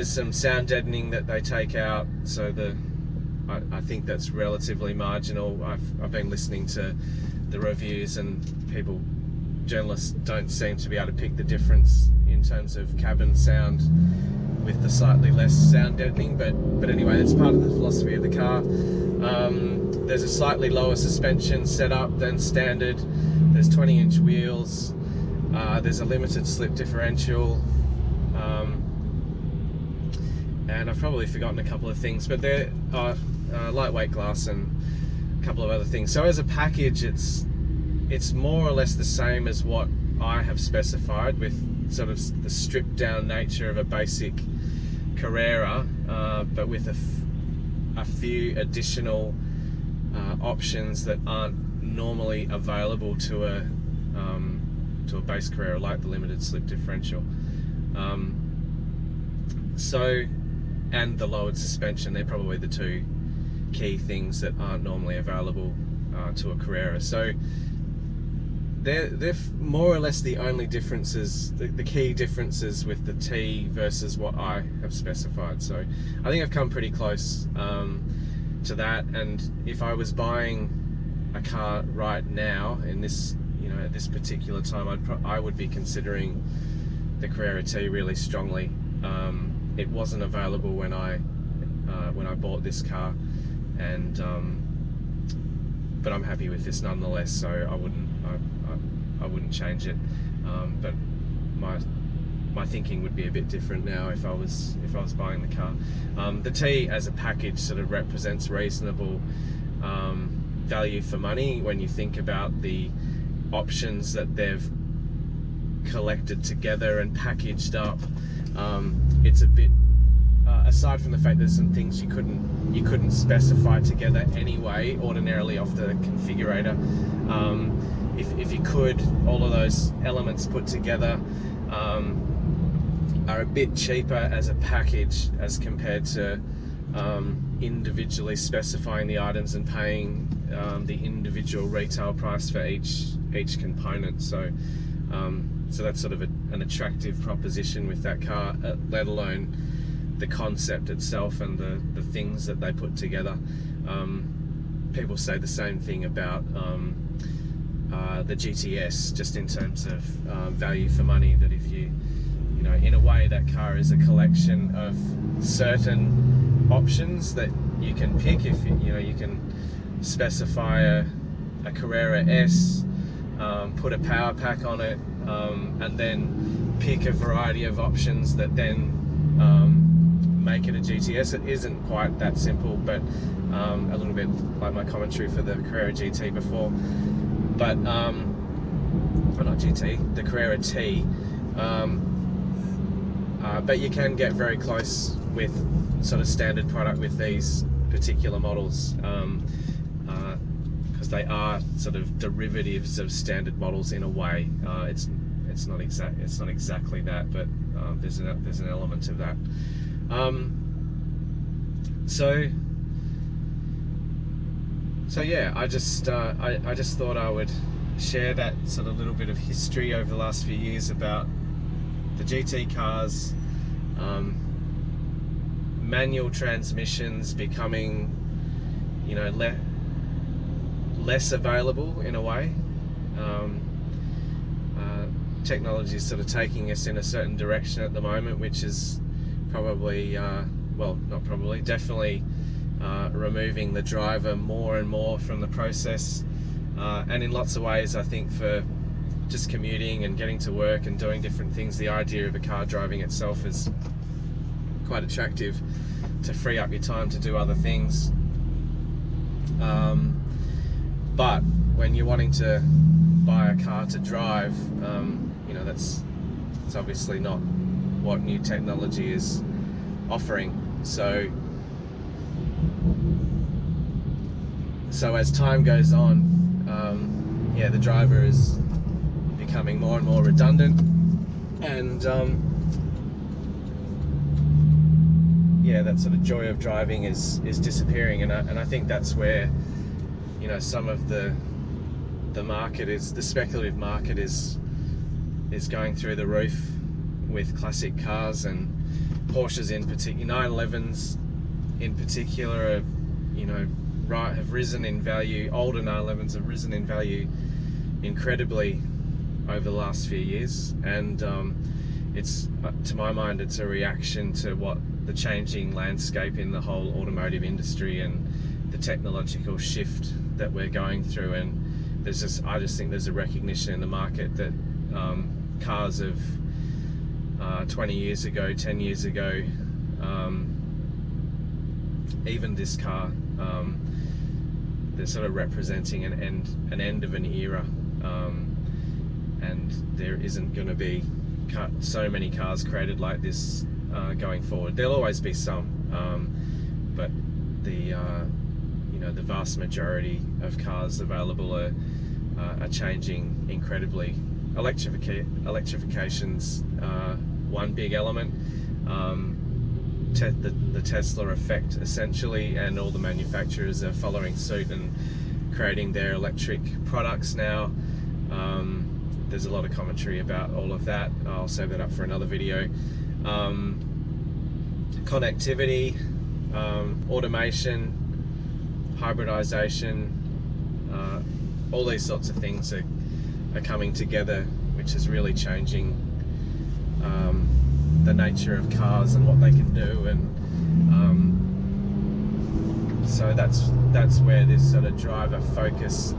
there's some sound deadening that they take out, so I think that's relatively marginal. I've been listening to the reviews, and journalists don't seem to be able to pick the difference in terms of cabin sound with the slightly less sound deadening, but anyway, that's part of the philosophy of the car. There's a slightly lower suspension setup than standard. There's 20-inch wheels. There's a limited slip differential, and I've probably forgotten a couple of things, but there are lightweight glass and a couple of other things. So as a package, it's more or less the same as what I have specified, with sort of the stripped down nature of a basic Carrera, but with a few additional options that aren't normally available to a base Carrera, like the limited slip differential. And the lowered suspension, they're probably the two key things that aren't normally available to a Carrera. So they're more or less the only differences, the key differences with the T versus what I have specified. So I think I've come pretty close to that. And if I was buying a car right now in this, at this particular time, I would be considering the Carrera T really strongly. It wasn't available when I bought this car, and but I'm happy with this nonetheless. So I wouldn't change it. But my thinking would be a bit different now if I was buying the car. The T as a package sort of represents reasonable value for money when you think about the options that they've collected together and packaged up. It's a bit, aside from the fact there's some things you couldn't specify together anyway ordinarily off the configurator. If you could, all of those elements put together are a bit cheaper as a package as compared to individually specifying the items and paying the individual retail price for each component. So that's sort of an attractive proposition with that car, let alone the concept itself and the things that they put together. People say the same thing about the GTS, just in terms of value for money, that if you in a way that car is a collection of certain options that you can pick. If you can specify a Carrera S, put a power pack on it, and then pick a variety of options that then make it a GTS. It isn't quite that simple, but a little bit like my commentary for the Carrera GT before. But well, not GT, the Carrera T. But you can get very close with sort of standard product with these particular models, because they are sort of derivatives of standard models in a way. It's not exactly that, but there's an element of that. So yeah, I just thought I would share that sort of little bit of history over the last few years about the GT cars, manual transmissions becoming, less available in a way. Technology is sort of taking us in a certain direction at the moment, which is probably, well, not probably, definitely removing the driver more and more from the process. And in lots of ways, I think for just commuting and getting to work and doing different things, the idea of a car driving itself is quite attractive to free up your time to do other things. But when you're wanting to buy a car to drive, that's obviously not what new technology is offering. So as time goes on, the driver is becoming more and more redundant, and that sort of joy of driving is disappearing, and I think that's where some of the market is, the speculative market is going through the roof with classic cars, and Porsches in particular, 911s in particular, are, you know, have risen in value. Older 911s have risen in value incredibly over the last few years, and it's, to my mind, it's a reaction to what the changing landscape in the whole automotive industry and the technological shift that we're going through. And I just think there's a recognition in the market that cars of 20 years ago, 10 years ago, even this car, they're sort of representing an end of an era, and there isn't going to be so many cars created like this going forward. There'll always be some, but the you know, the vast majority of cars available are changing incredibly. Electrification's one big element. The Tesla effect, essentially, and all the manufacturers are following suit and creating their electric products now. Theres a lot of commentary about all of that. I'll save that up for another video. Connectivity, automation, hybridization, all these sorts of things are coming together, which is really changing the nature of cars and what they can do. And so that's where this sort of driver focus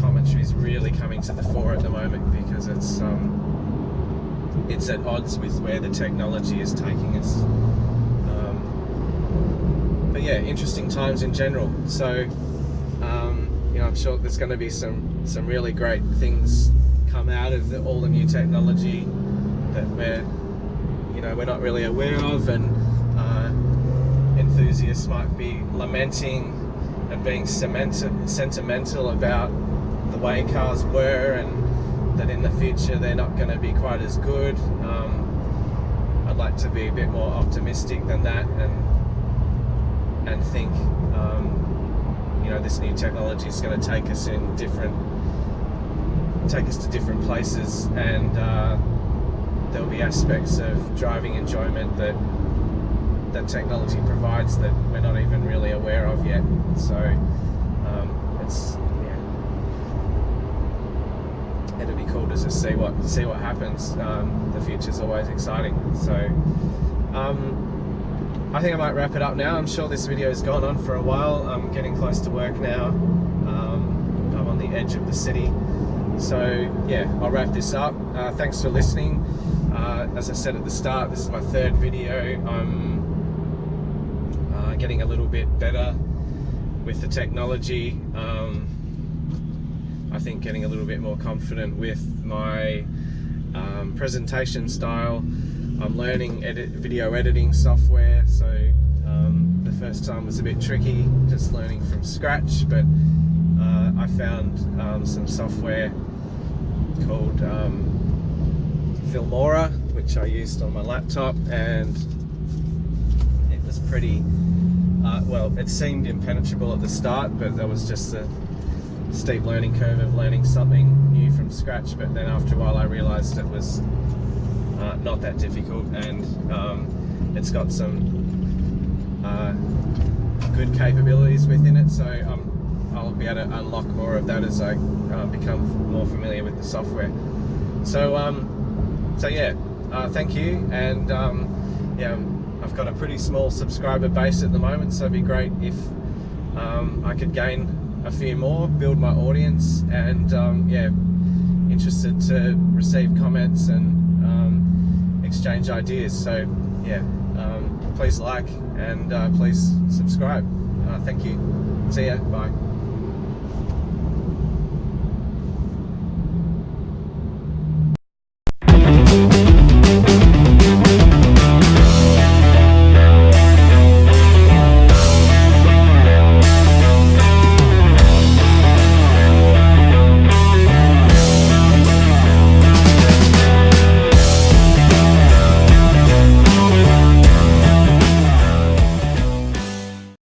commentary is really coming to the fore at the moment, because it's at odds with where the technology is taking us. But yeah, interesting times in general. So you know, I'm sure there's going to be some really great things come out of all the new technology that we're not really aware of, and enthusiasts might be lamenting and being sentimental about the way cars were, and that in the future they're not going to be quite as good. I'd like to be a bit more optimistic than that, and think you know, this new technology is going to take us to different places, and there'll be aspects of driving enjoyment that technology provides that we're not even really aware of yet. So it'll be cool to just see what happens. The future's always exciting. So I think I might wrap it up now. I'm sure this video has gone on for a while. I'm getting close to work now. I'm on the edge of the city. So yeah, I'll wrap this up. Thanks for listening. As I said at the start, this is my third video. I'm getting a little bit better with the technology. I think getting a little bit more confident with my presentation style. I'm learning video editing software, so the first time was a bit tricky, just learning from scratch, but I found some software called Filmora, which I used on my laptop, and it was pretty well, it seemed impenetrable at the start, but there was just a steep learning curve of learning something new from scratch. But then after a while I realized it was not that difficult, and it's got some good capabilities within it, so I'll be able to unlock more of that as I become more familiar with the software. So so yeah, thank you, and yeah, I've got a pretty small subscriber base at the moment, so it'd be great if I could gain a few more, build my audience, and yeah, interested to receive comments and exchange ideas. So yeah, please like and please subscribe. Thank you. See ya. Bye.